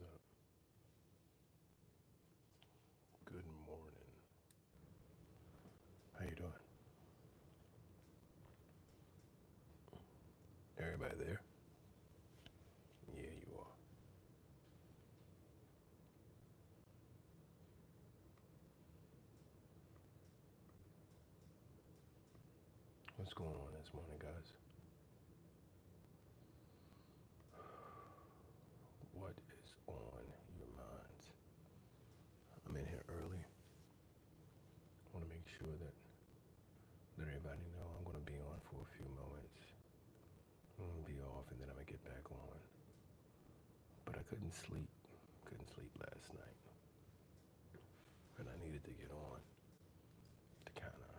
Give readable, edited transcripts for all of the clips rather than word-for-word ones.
What's up? Good morning. How you doing? Everybody there? Yeah, you are. What's going on this morning, guys? What is on your minds? I'm in here early. I want to make sure that let everybody know I'm going to be on for a few moments. I'm going to be off and then I'm going to get back on. But I couldn't sleep. Couldn't sleep last night. And I needed to get on to kind of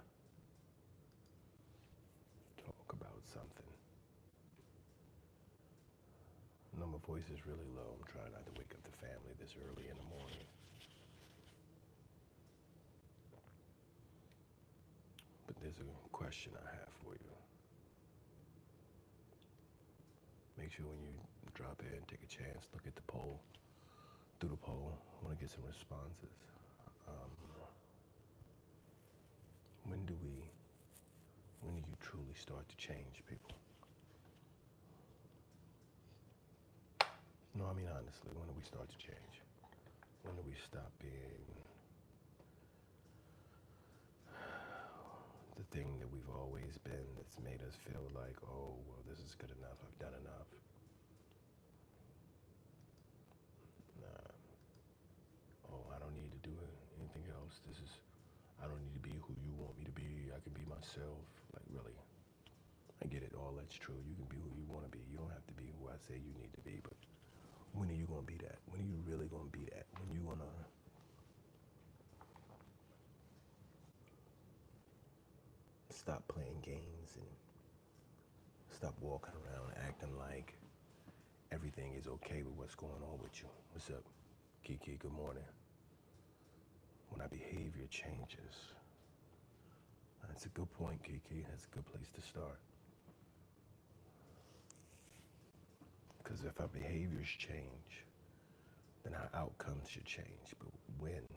talk about something. I know my voice is really low. I'm trying not to wake up the family this early in the morning. But there's a question I have for you. Make sure when you drop in, take a chance, look at the poll. Through the poll, I want to get some responses. When do you truly start to change people? No, I mean honestly, when do we start to change? When do we stop being the thing that we've always been that's made us feel like, oh, well, this is good enough, I've done enough. Nah. Oh, I don't need to do anything else. I don't need to be who you want me to be. I can be myself. Like, really. I get it. All that's true. You can be who you want to be. You don't have to be who I say you need to be. But when are you going to be that? When are you really going to be that? When you going to stop playing games and stop walking around acting like everything is okay with what's going on with you? What's up, Kiki? Good morning. When our behavior changes. That's a good point, Kiki. That's a good place to start. Because if our behaviors change, then our outcomes should change. But when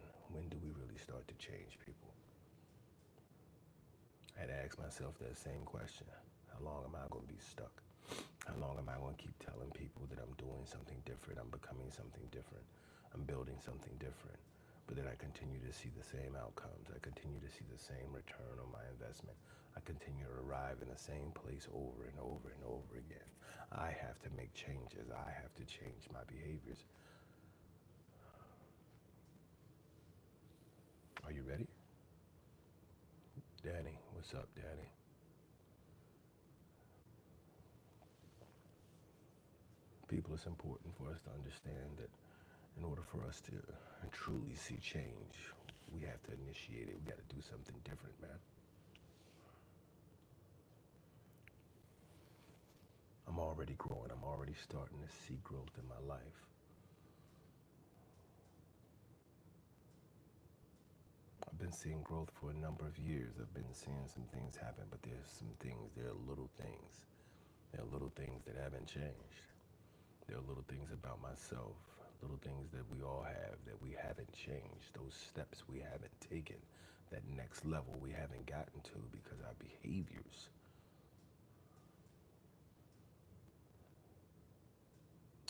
do we really start to change people? I had to ask myself that same question. How long am I going to be stuck? How long am I going to keep telling people that I'm doing something different, I'm becoming something different, I'm building something different, but then I continue to see the same outcomes, I continue to see the same return on my investment, I continue to arrive in the same place over and over and over again. I have to make changes, I have to change my behaviors. Are you ready? Danny, what's up, Danny? People, it's important for us to understand that in order for us to truly see change, we have to initiate it. We got to do something different, man. I'm already growing. I'm already starting to see growth in my life. I've been seeing growth for a number of years. I've been seeing some things happen, but there are little things. There are little things that haven't changed. There are little things about myself, little things that we all have that we haven't changed. Those steps we haven't taken, that next level we haven't gotten to because our behaviors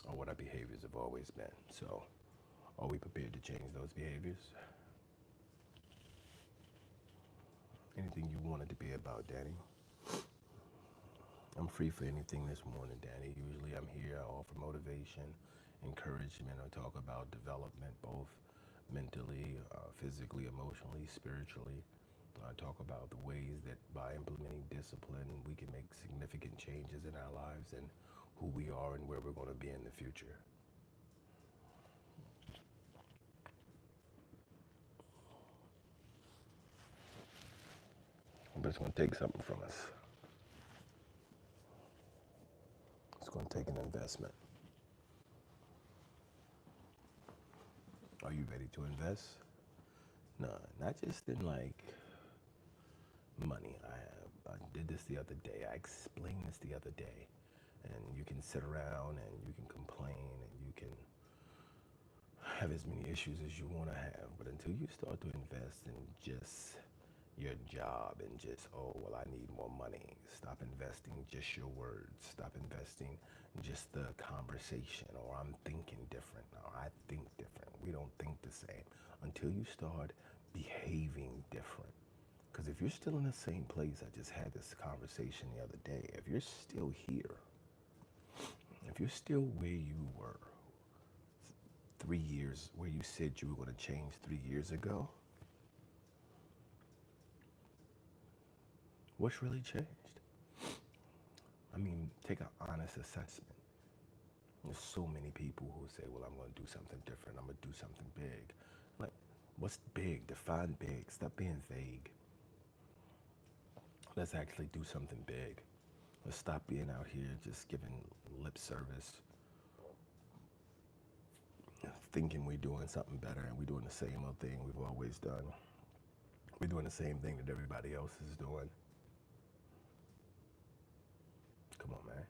are what our behaviors have always been. So, are we prepared to change those behaviors? Anything you want it to be about, Danny? I'm free for anything this morning, Danny. Usually I'm here, I offer motivation, encouragement, I talk about development, both mentally, physically, emotionally, spiritually. I talk about the ways that by implementing discipline, we can make significant changes in our lives and who we are and where we're going to be in the future. But it's going to take something from us. It's going to take an investment. Are you ready to invest? No, not just in like money. I did this the other day. I explained this the other day. And you can sit around and you can complain and you can have as many issues as you want to have. But until you start to invest in just your job and just, oh, well, I need more money. Stop investing just your words. Stop investing just the conversation, or I'm thinking different, or I think different. We don't think the same until you start behaving different. Because if you're still in the same place, I just had this conversation the other day, if you're still here, if you're still where you were 3 years, where you said you were going to change 3 years ago, what's really changed? I mean, take an honest assessment. There's so many people who say, well, I'm going to do something different. I'm going to do something big. Like, what's big? Define big. Stop being vague. Let's actually do something big. Let's stop being out here just giving lip service, thinking we're doing something better, and we're doing the same old thing we've always done. We're doing the same thing that everybody else is doing. Come on, man.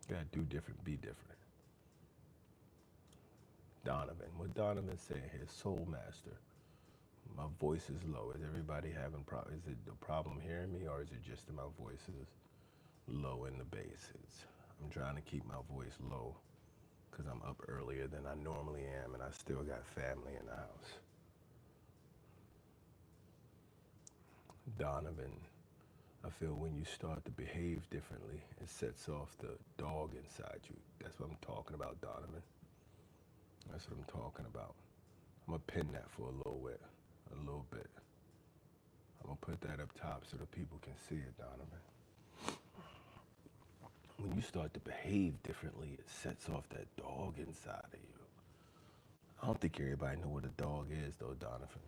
You gotta do different, be different. Donovan, what Donovan said here, Soul Master. My voice is low. Is everybody having problems? Is it the problem hearing me, or is it just that my voice is low in the bass? I'm trying to keep my voice low because I'm up earlier than I normally am, and I still got family in the house. Donovan, I feel when you start to behave differently, it sets off the dog inside you. That's what I'm talking about, Donovan. That's what I'm talking about. I'm gonna pin that for a little bit. I'm gonna put that up top so the people can see it, Donovan. When you start to behave differently, it sets off that dog inside of you. I don't think everybody know what a dog is, though, Donovan.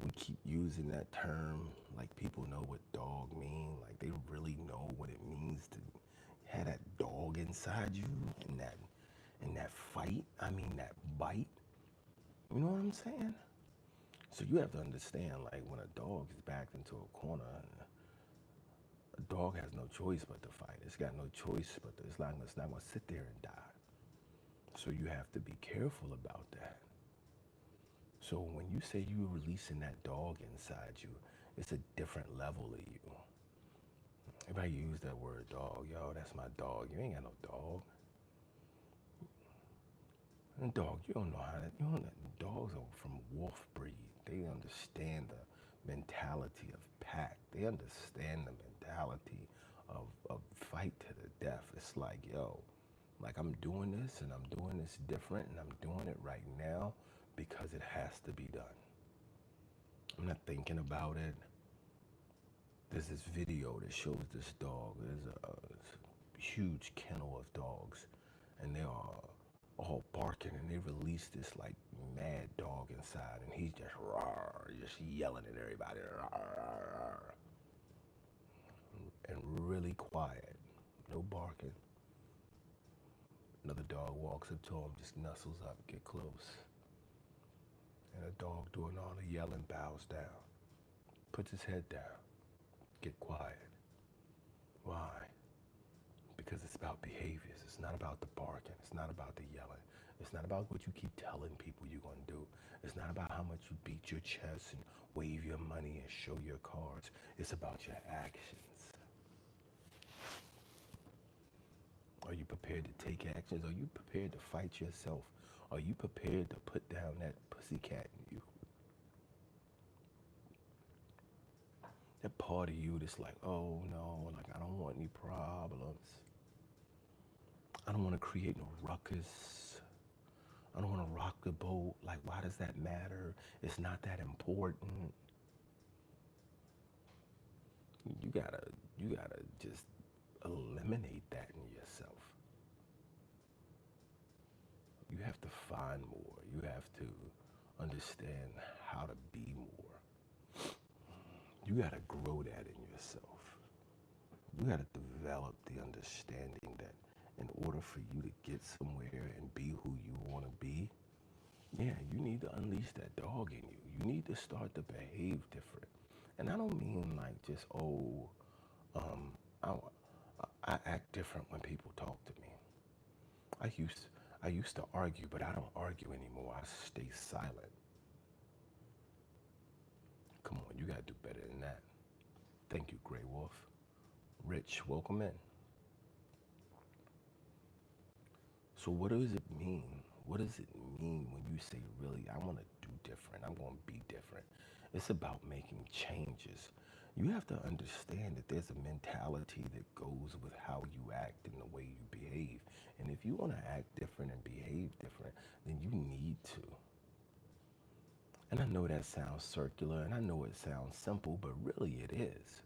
We keep using that term like people know what dog mean, like they really know what it means to have that dog inside you in that fight. I mean, that bite. You know what I'm saying? So you have to understand, like, when a dog is backed into a corner, a dog has no choice but to fight. It's got no choice but to, it's not going to sit there and die. So you have to be careful about that. So when you say you're releasing that dog inside you, it's a different level of you. Everybody use that word dog. Yo, that's my dog. You ain't got no dog. And dog, you don't know how to, you don't know, dogs are from wolf breed. They understand the mentality of pack. They understand the mentality of fight to the death. It's like, yo, like I'm doing this and I'm doing this different and I'm doing it right now because it has to be done. I'm not thinking about it. There's this video that shows this dog. There's a huge kennel of dogs, and they are all barking, and they release this like mad dog inside, and he's just roar, just yelling at everybody, roar, and really quiet, no barking. Another dog walks up to him, just nuzzles up, get close, and the dog doing all the yelling bows down, puts his head down, get quiet. Why? Because it's about behaviors. It's not about the barking. It's not about the yelling. It's not about what you keep telling people you're going to do. It's not about how much you beat your chest and wave your money and show your cards. It's about your actions. Are you prepared to take actions? Are you prepared to fight yourself? Are you prepared to put down that pussycat in you? That part of you that's like, oh no, like I don't want any problems. I don't want to create no ruckus. I don't want to rock the boat. Like, why does that matter? It's not that important. You gotta just eliminate that in yourself. You have to find more. You have to understand how to be more. You gotta grow that in yourself. You gotta develop the understanding that in order for you to get somewhere and be who you want to be, yeah, you need to unleash that dog in you. You need to start to behave different. And I don't mean like just, oh, I act different when people talk to me. I used I used to argue, but I don't argue anymore. I stay silent. Come on, you gotta do better than that. Thank you, Grey Wolf. Rich, welcome in. So what does it mean? What does it mean when you say, really, I want to do different? I'm going to be different. It's about making changes. You have to understand that there's a mentality that goes with how you act and the way you behave. And if you want to act different and behave different, then you need to. And I know that sounds circular and I know it sounds simple, but really it is.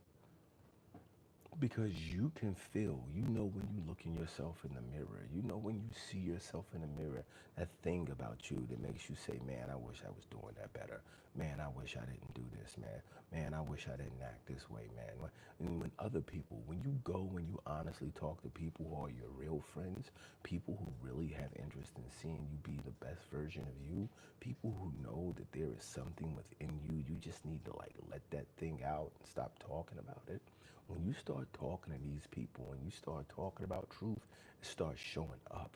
Because you can feel, you know when you look in yourself in the mirror, you know when you see yourself in the mirror, that thing about you that makes you say, man, I wish I was doing that better. Man, I wish I didn't do this, man. Man, I wish I didn't act this way, man. And when other people, when you go, when you honestly talk to people who are your real friends, people who really have interest in seeing you be the best version of you, people who know that there is something within you, you just need to like let that thing out and stop talking about it. When you start talking to these people and you start talking about truth, it starts showing up.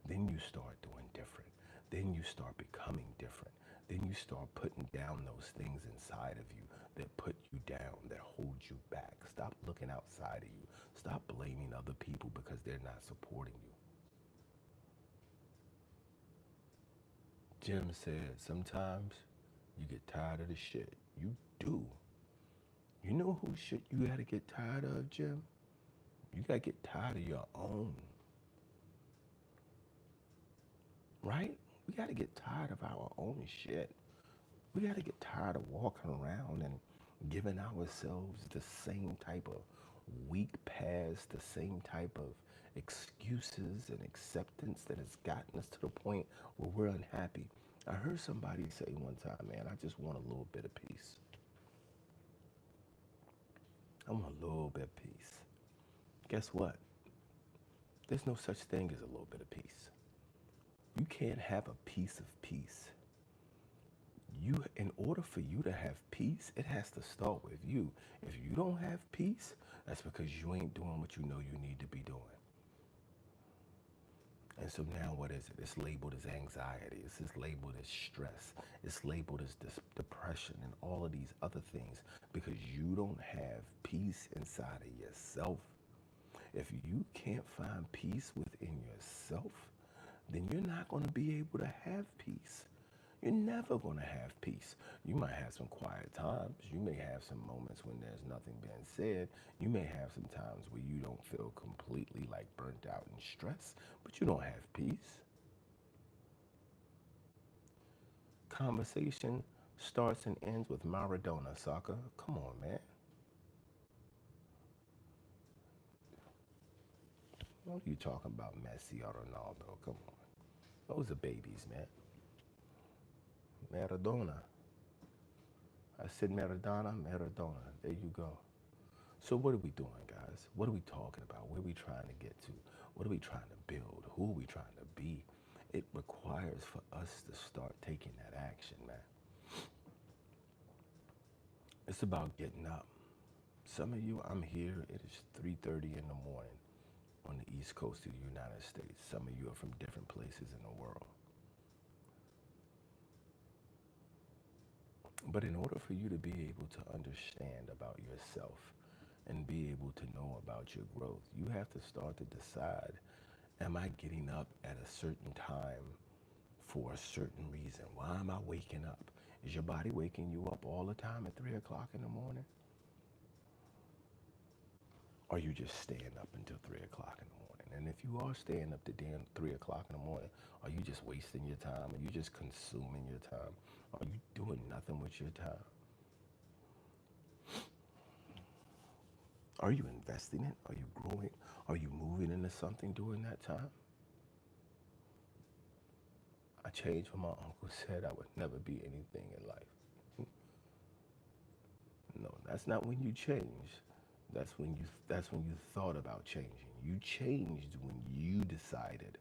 Then you start doing different. Then you start becoming different. Then you start putting down those things inside of you that put you down, that hold you back. Stop looking outside of you. Stop blaming other people because they're not supporting you. Jim said, sometimes you get tired of the shit. You do. You know who shit you gotta get tired of, Jim? You gotta get tired of your own. Right? We gotta get tired of our own shit. We gotta get tired of walking around and giving ourselves the same type of weak past, the same type of excuses and acceptance that has gotten us to the point where we're unhappy. I heard somebody say one time, man, I just want a little bit of peace. I want a little bit of peace. Guess what? There's no such thing as a little bit of peace. You can't have a piece of peace. In order for you to have peace, it has to start with you. If you don't have peace, that's because you ain't doing what you know you need to be doing. And so now what is it? It's labeled as anxiety. It's labeled as stress. It's labeled as depression and all of these other things because you don't have peace inside of yourself. If you can't find peace within yourself, then you're not going to be able to have peace. You're never going to have peace. You might have some quiet times. You may have some moments when there's nothing being said. You may have some times where you don't feel completely like burnt out and stressed, but you don't have peace. Conversation starts and ends with Maradona, soccer. Come on, man. What are you talking about, Messi or Ronaldo? Come on. Those are babies, man. Maradona. I said Maradona, Maradona. There you go. So what are we doing, guys? What are we talking about? Where are we trying to get to? What are we trying to build? Who are we trying to be? It requires for us to start taking that action, man. It's about getting up. Some of you, I'm here. It is 3:30 in the morning on the East Coast of the United States. Some of you are from different places in the world. But in order for you to be able to understand about yourself and be able to know about your growth, you have to start to decide, am I getting up at a certain time for a certain reason? Why am I waking up? Is your body waking you up all the time at 3 o'clock in the morning? Or are you just staying up until 3 o'clock in the morning? And if you are staying up to damn 3 o'clock in the morning, are you just wasting your time? Are you just consuming your time? Are you doing nothing with your time? Are you investing it? Are you growing? Are you moving into something during that time? I changed what my uncle said. I would never be anything in life. No, that's not when you change. That's when you thought about changing. You changed when you decided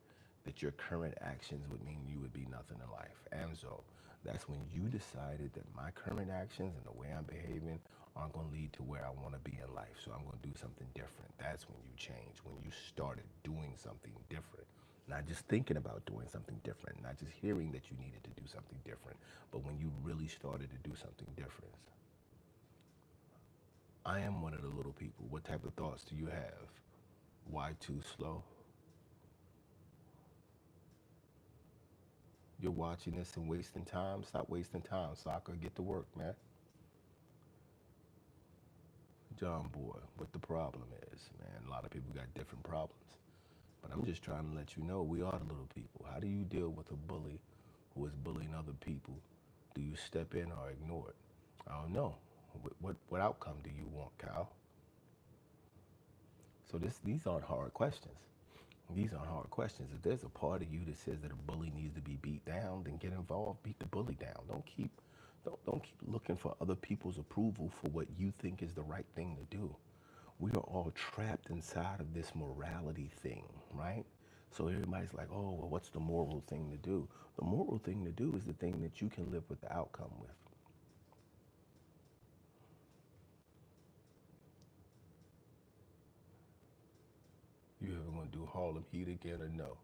that your current actions would mean you would be nothing in life. And so that's when you decided that my current actions and the way I'm behaving aren't going to lead to where I want to be in life. So I'm going to do something different. That's when you change, when you started doing something different. Not just thinking about doing something different, not just hearing that you needed to do something different, but when you really started to do something different. I am one of the little people. What type of thoughts do you have? Why too slow? You're watching this and wasting time? Stop wasting time, soccer. Get to work, man. John Boy, what the problem is, man. A lot of people got different problems. But I'm just trying to let you know we are the little people. How do you deal with a bully who is bullying other people? Do you step in or ignore it? I don't know. What outcome do you want, Kyle? So these aren't hard questions. These aren't hard questions. If there's a part of you that says that a bully needs to be beat down, then get involved, beat the bully down. Don't keep looking for other people's approval for what you think is the right thing to do. We are all trapped inside of this morality thing, right? So everybody's like, oh, well, what's the moral thing to do? The moral thing to do is the thing that you can live with the outcome with. You ever gonna do Harlem Heat again or no?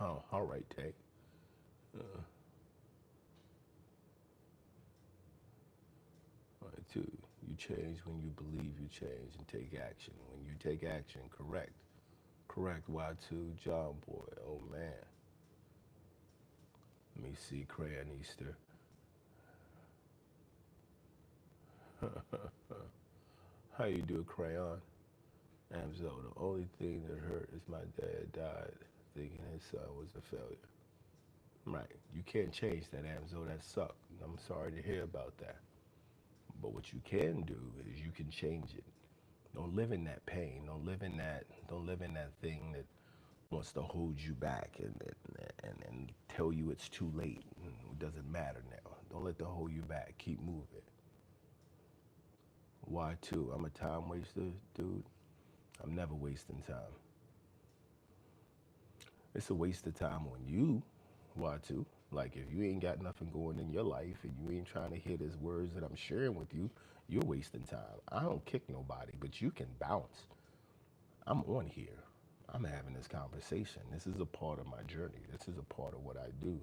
Oh, all right, Tay. Uh, all right, two. You change when you believe you change and take action. When you take action, correct. Correct, Y2, John Boy. Oh, man. Let me see, Crayon Easter. How you do, Crayon? Amzo, the only thing that hurt is my dad died thinking his son was a failure. Right. You can't change that, Amzo. That sucked. I'm sorry to hear about that. But what you can do is you can change it. Don't live in that pain. Don't live in that thing that wants to hold you back and tell you it's too late. It doesn't matter now. Don't let that hold you back. Keep moving. Why too? I'm a time waster, dude. I'm never wasting time. It's a waste of time on you. Why too? Like if you ain't got nothing going in your life and you ain't trying to hear these words that I'm sharing with you, you're wasting time. I don't kick nobody, but you can bounce. I'm on here. I'm having this conversation. This is a part of my journey. This is a part of what I do,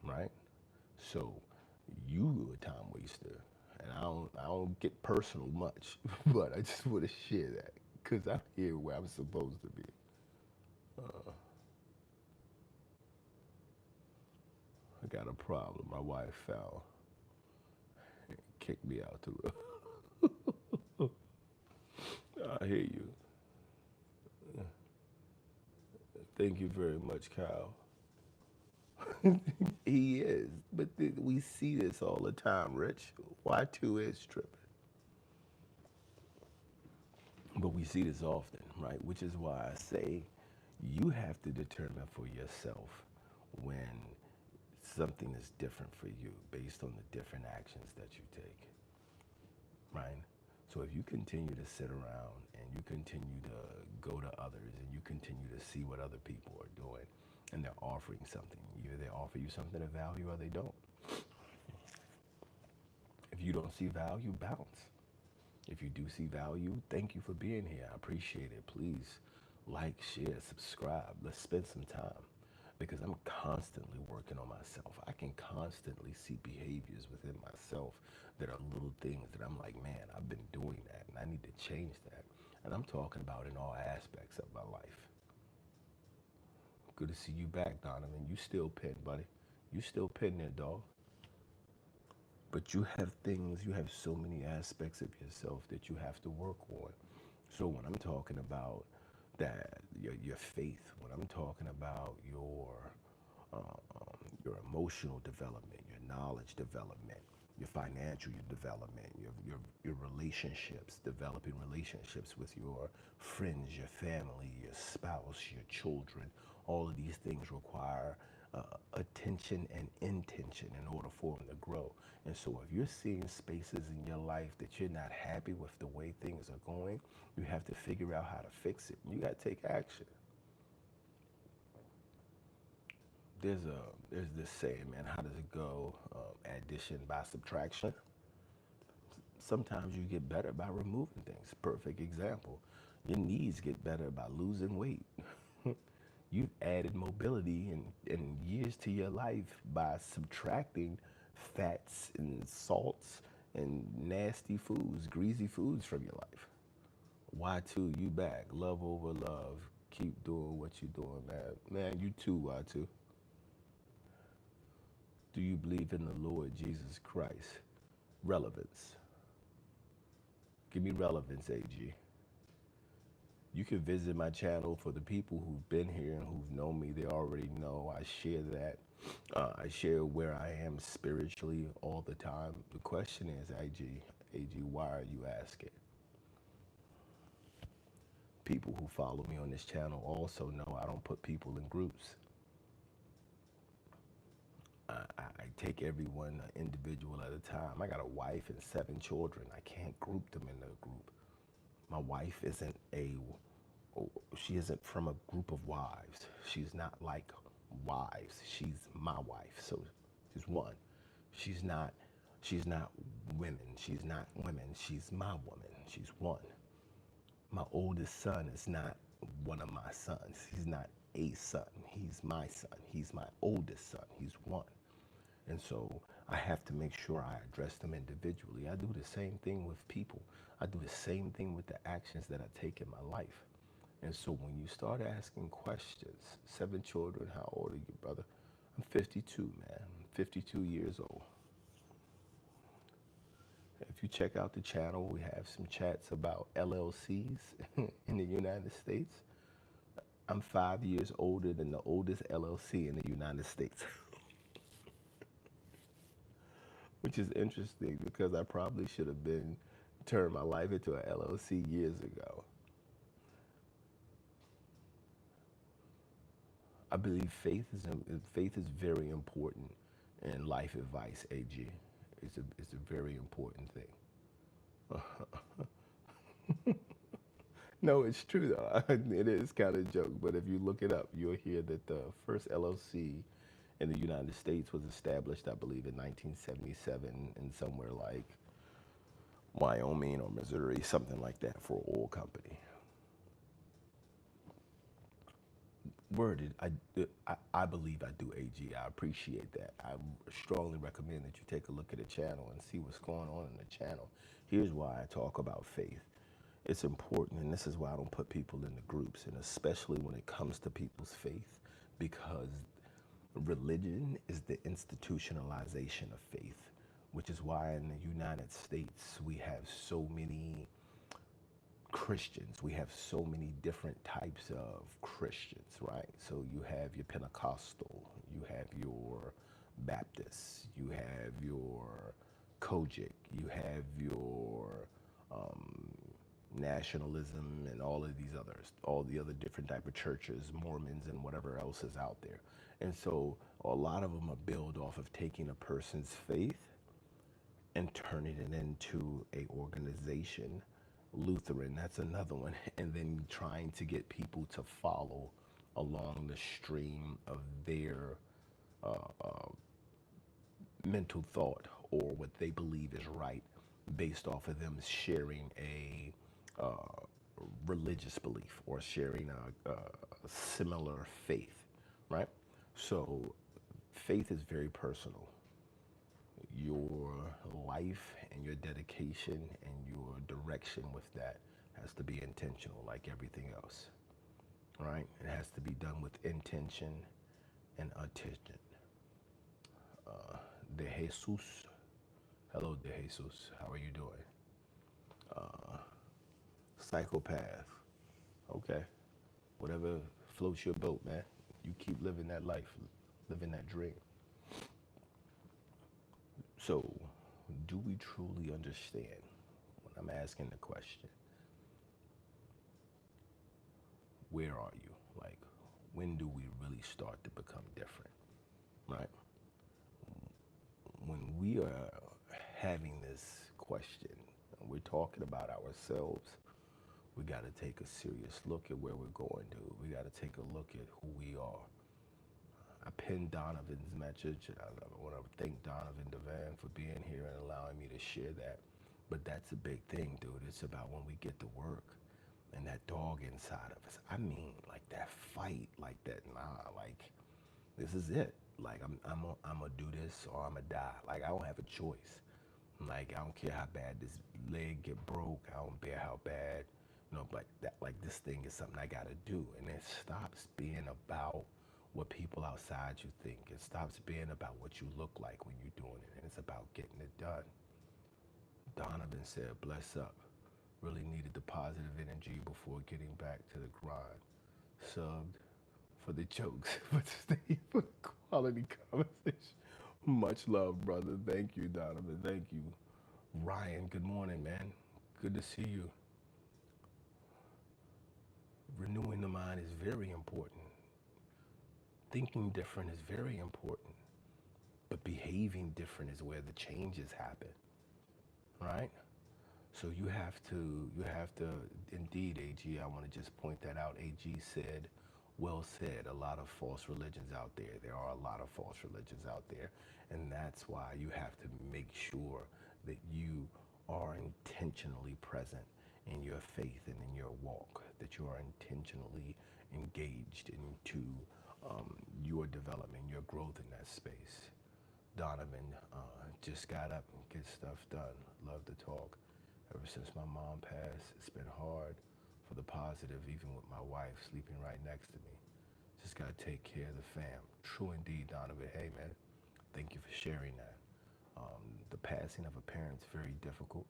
right? So you a time waster, and I don't get personal much, but I just want to share that because I'm here where I'm supposed to be. Uh, I got a problem. My wife fell and kicked me out the room. I hear you. Thank you very much, Kyle. He is, but we see this all the time, Rich. Y2 is tripping. But we see this often, right? Which is why I say you have to determine for yourself when something is different for you based on the different actions that you take, right? So if you continue to sit around and you continue to go to others and you continue to see what other people are doing and they're offering something, either they offer you something of value or they don't. If you don't see value, bounce. If you do see value, thank you for being here. I appreciate it. Please like, share, subscribe. Let's spend some time because I'm constantly working on myself. I can constantly see behaviors within myself that are little things that I'm like, man, I've been doing that and I need to change that. And I'm talking about in all aspects of my life. Good to see you back, Donovan. You still pinned, buddy. You still pinned there, dog. But you have things, you have so many aspects of yourself that you have to work on. So when I'm talking about that, your faith, when I'm talking about your emotional development, your knowledge development, your financial development, your relationships, developing relationships with your friends, your family, your spouse, your children, all of these things require attention and intention in order for them to grow. And so if you're seeing spaces in your life that you're not happy with the way things are going, you have to figure out how to fix it. You got to take action. there's this saying, man, how does it go? Addition by subtraction. Sometimes you get better by removing things. Perfect example. Your knees get better by losing weight. You've added mobility and years to your life by subtracting fats and salts and nasty foods, greasy foods from your life. Y2, you back. Love over love. Keep doing what you're doing, man. Man, you too, Y2. Do you believe in the Lord Jesus Christ? Relevance. Give me relevance, AG. You can visit my channel. For the people who've been here and who've known me, they already know I share that. I share where I am spiritually all the time. The question is, AG, why are you asking? People who follow me on this channel also know I don't put people in groups. I take everyone an individual at a time. I got a wife and 7 children. I can't group them in a group. My wife she isn't from a group of wives. She's not like wives. She's my wife. So she's one. She's not women. She's not women. She's my woman. She's one. My oldest son is not one of my sons. He's not a son. He's my son. He's my oldest son. He's one. And so I have to make sure I address them individually. I do the same thing with people. I do the same thing with the actions that I take in my life. And so when you start asking questions, 7 children, how old are you, brother? I'm 52, man. I'm 52 years old. If you check out the channel, we have some chats about LLCs in the United States. I'm 5 years older than the oldest LLC in the United States. Which is interesting because I probably should have turned my life into an LLC years ago. I believe faith is very important in life advice, AG. It's a very important thing. No, it's true though. It is kind of a joke, but if you look it up, you'll hear that the first LLC in the United States was established, I believe, in 1977 in somewhere like Wyoming or Missouri, something like that, for an oil company. Worded, I believe I do, AG. I appreciate that. I strongly recommend that you take a look at the channel and see what's going on in the channel. Here's why I talk about faith. It's important, and this is why I don't put people in the groups, and especially when it comes to people's faith, because religion is the institutionalization of faith, which is why in the United States we have so many Christians. We have so many different types of Christians, right? So you have your Pentecostal, you have your Baptist, you have your Kojic, you have your nationalism and all of these others, all the other different type of churches, Mormons and whatever else is out there. And so a lot of them are built off of taking a person's faith and turning it into a organization. Lutheran, that's another one, and then trying to get people to follow along the stream of their mental thought or what they believe is right, based off of them sharing a religious belief or sharing a similar faith, right? So faith is very personal. Your life and your dedication and your direction with that has to be intentional, like everything else, right? It has to be done with intention and attention. De Jesus, hello De Jesus, how are you doing? Psychopath, okay, whatever floats your boat, man. You keep living that life, living that dream. So, do we truly understand when I'm asking the question, where are you? Like, when do we really start to become different, right? When we are having this question, and we're talking about ourselves, we got to take a serious look at where we're going to. We got to take a look at who we are. I pinned Donovan's message, and I want to thank Donovan Devan for being here and allowing me to share that. But that's a big thing, dude. It's about when we get to work and that dog inside of us. I mean, like that fight, like that. Nah, like this is it. Like I'm gonna do this or I'm gonna die. Like I don't have a choice. Like I don't care how bad this leg get broke. I don't care how bad, like that. Like this thing is something I gotta do, and it stops being about what people outside you think. It stops being about what you look like when you're doing it, and it's about getting it done. Donovan said, "Bless up." Really needed the positive energy before getting back to the grind. Subbed for the jokes, but stay for the quality conversation. Much love, brother. Thank you, Donovan. Thank you. Ryan, good morning, man. Good to see you. Renewing the mind is very important. Thinking different is very important. But behaving different is where the changes happen, right? So you have to, indeed, AG, I want to just point that out. AG said, well said, a lot of false religions out there. There are a lot of false religions out there. And that's why you have to make sure that you are intentionally present in your faith and in your walk, that you are intentionally engaged into your development, your growth in that space. Donovan just got up and get stuff done. Love to talk. Ever since my mom passed, it's been hard for the positive, even with my wife sleeping right next to me. Just got to take care of the fam. True indeed, Donovan. Hey, man, thank you for sharing that. The passing of a parent is very difficult.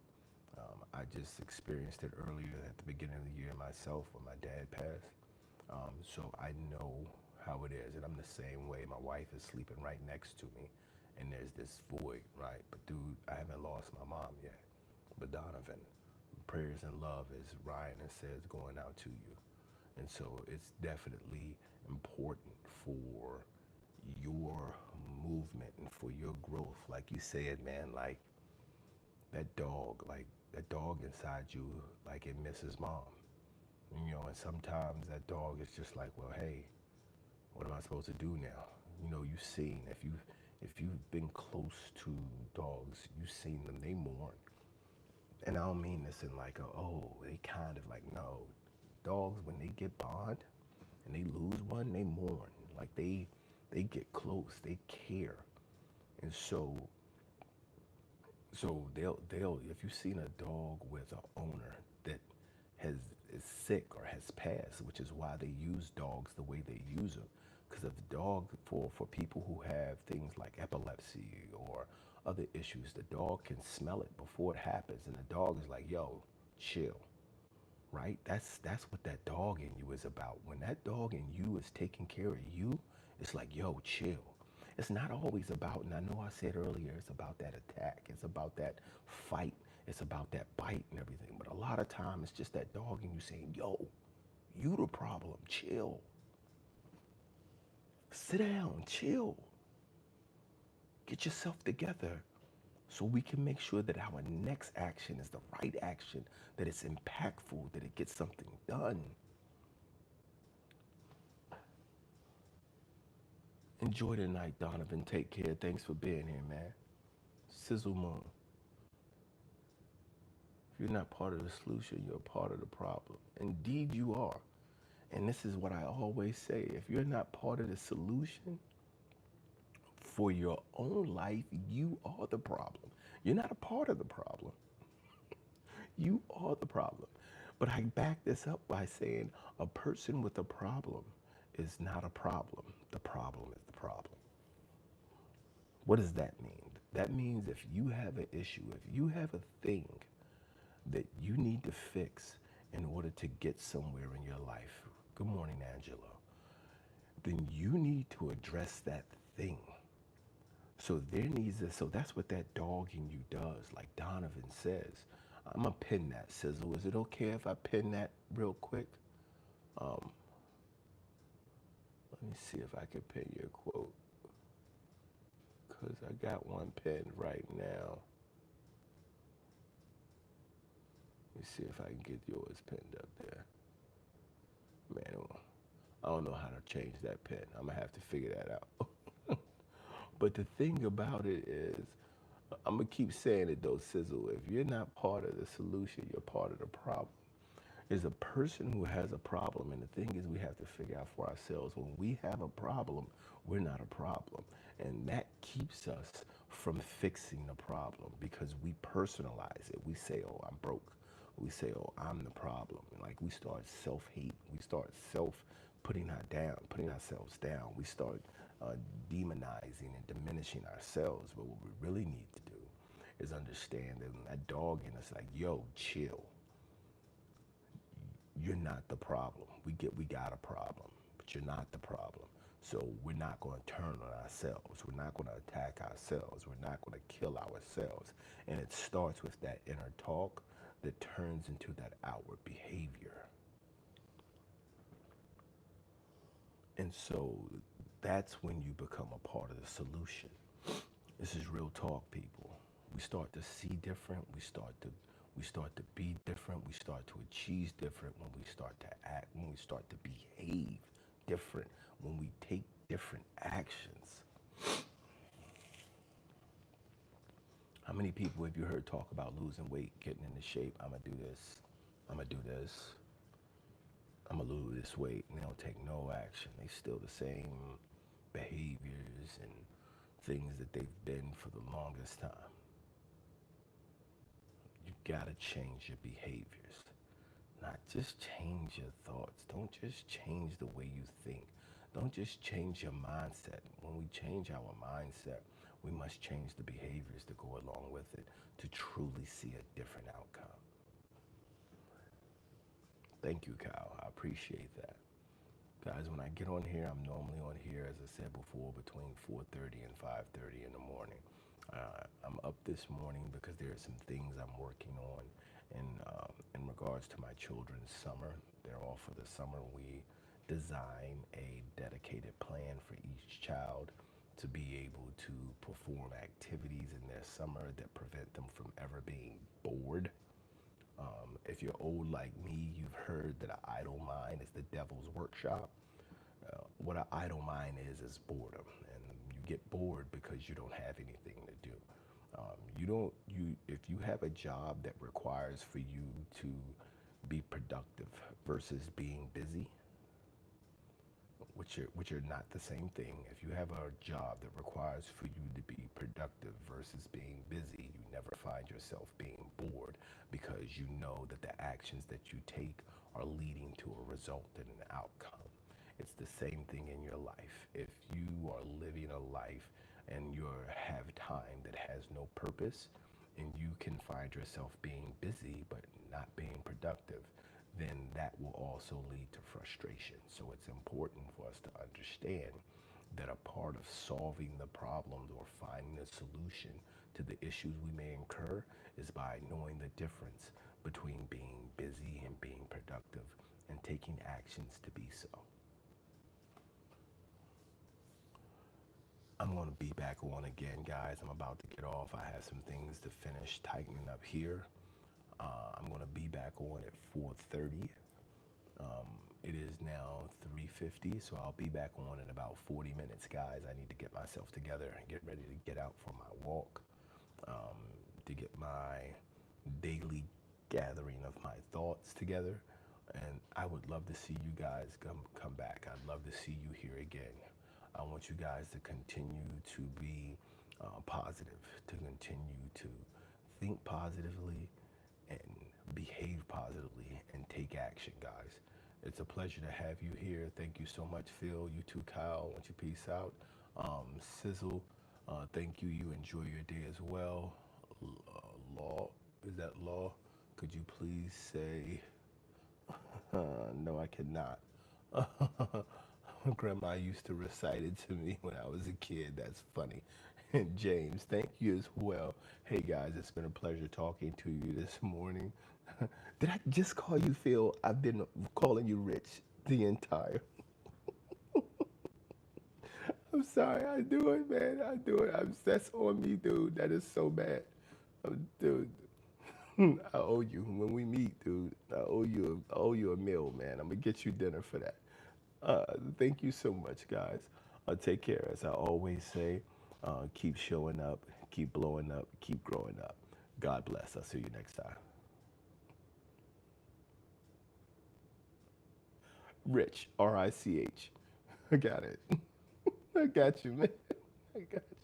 I just experienced it earlier at the beginning of the year myself when my dad passed. So I know how it is, and I'm the same way. My wife is sleeping right next to me, and there's this void, right? But dude, I haven't lost my mom yet. But Donovan, prayers and love, as Ryan has said, going out to you. And so it's definitely important for your movement and for your growth. Like you said, man, like that dog inside you, like it misses mom. And sometimes that dog is just like, well, hey, what am I supposed to do now? You've seen, if you've been close to dogs, you've seen them, they mourn. And I don't mean this in like they kind of like, no. Dogs, when they get bond and they lose one, they mourn. Like they get close, they care. And so they'll if you've seen a dog with an owner that has is sick or has passed, which is why they use dogs the way they use them. Because if the dog, for people who have things like epilepsy or other issues, the dog can smell it before it happens, and the dog is like, yo, chill, right? That's what that dog in you is about. When that dog in you is taking care of you, it's like, yo, chill. It's not always about, and I know I said earlier, it's about that attack. It's about that fight. It's about that bite and everything. But a lot of time, it's just that dog in you saying, yo, you the problem, chill. Sit down, chill. Get yourself together so we can make sure that our next action is the right action, that it's impactful, that it gets something done. Enjoy the night, Donovan. Take care. Thanks for being here, man. Sizzle Moon. If you're not part of the solution, you're part of the problem. Indeed, you are. And this is what I always say. If you're not part of the solution for your own life, you are the problem. You're not a part of the problem. You are the problem. But I back this up by saying a person with a problem is not a problem. The problem is the problem. What does that mean? That means if you have an issue, if you have a thing that you need to fix in order to get somewhere in your life, good morning, Angela, then you need to address that thing. So that's what that dog in you does. Like Donovan says, I'm gonna pin that, Sizzle. Is it okay if I pin that real quick? Let me see if I can pin your quote, because I got one pinned right now. Let me see if I can get yours pinned up there. Man, I don't know how to change that pen. I'm gonna have to figure that out. But the thing about it is, I'm gonna keep saying it though, Sizzle. If you're not part of the solution, you're part of the problem. Is a person who has a problem, and the thing is, we have to figure out for ourselves, when we have a problem, we're not a problem. And that keeps us from fixing the problem because we personalize it. We say, oh, I'm broke. We say, oh, I'm the problem. Like, we start self-hate. We start putting ourselves down. We start demonizing and diminishing ourselves. But what we really need to do is understand that that dog in us, like, yo, chill. You're not the problem. We got a problem, but you're not the problem. So we're not going to turn on ourselves. We're not going to attack ourselves. We're not going to kill ourselves. And it starts with that inner talk that turns into that outward behavior. And so that's when you become a part of the solution. This is real talk, people. We start to see different. We start to be different. We start to achieve different when we start to act, when we start to behave different, when we take different actions. How many people have you heard talk about losing weight, getting into shape? I'm gonna do this. I'm gonna do this. I'm gonna lose this weight, and they don't take no action. They still the same behaviors and things that they've been for the longest time. You gotta change your behaviors, not just change your thoughts. Don't just change the way you think. Don't just change your mindset. When we change our mindset, we must change the behaviors that go along with it to truly see a different outcome. Thank you, Kyle. I appreciate that. Guys, when I get on here, I'm normally on here, as I said before, between 4:30 and 5:30 in the morning. I'm up this morning because there are some things I'm working on in regards to my children's summer. They're off for the summer. We design a dedicated plan for each child to be able to perform activities in their summer that prevent them from ever being bored. If you're old like me, you've heard that an idle mind is the devil's workshop. What an idle mind is boredom, and you get bored because you don't have anything to do. If you have a job that requires for you to be productive versus being busy, which are not the same thing. If you have a job that requires for you to be productive versus being busy, you never find yourself being bored because you know that the actions that you take are leading to a result and an outcome. It's the same thing in your life. If you are living a life and you have time that has no purpose, and you can find yourself being busy but not being productive, then that will also lead to frustration. So it's important for us to understand that a part of solving the problems or finding a solution to the issues we may incur is by knowing the difference between being busy and being productive and taking actions to be so. I'm going to be back on again, guys. I'm about to get off. I have some things to finish tightening up here. I'm going to be back on at 4:30. It is now 3:50, so I'll be back on in about 40 minutes, guys. I need to get myself together and get ready to get out for my walk, to get my daily gathering of my thoughts together. And I would love to see you guys come back. I'd love to see you here again. I want you guys to continue to be positive, to continue to think positively and behave positively and take action, guys. It's a pleasure to have you here. Thank you so much, Phil. You too, Kyle. I want you peace out. Sizzle, thank you. You enjoy your day as well. Law, is that Law? Could you please say, no, I cannot. Grandma used to recite it to me when I was a kid. That's funny. And James, thank you as well. Hey guys, it's been a pleasure talking to you this morning. Did I just call you Phil? I've been calling you Rich the entire. I'm sorry. I do it, man. I do it. That's on me, dude. That is so bad. Dude, I owe you when we meet, dude. I owe you a meal, man. I'm gonna get you dinner for that. Thank you so much, guys. Take care. As I always say, keep showing up, keep blowing up, keep growing up. God bless. I'll see you next time. Rich, R I C H. I got it. I got you, man. I got you.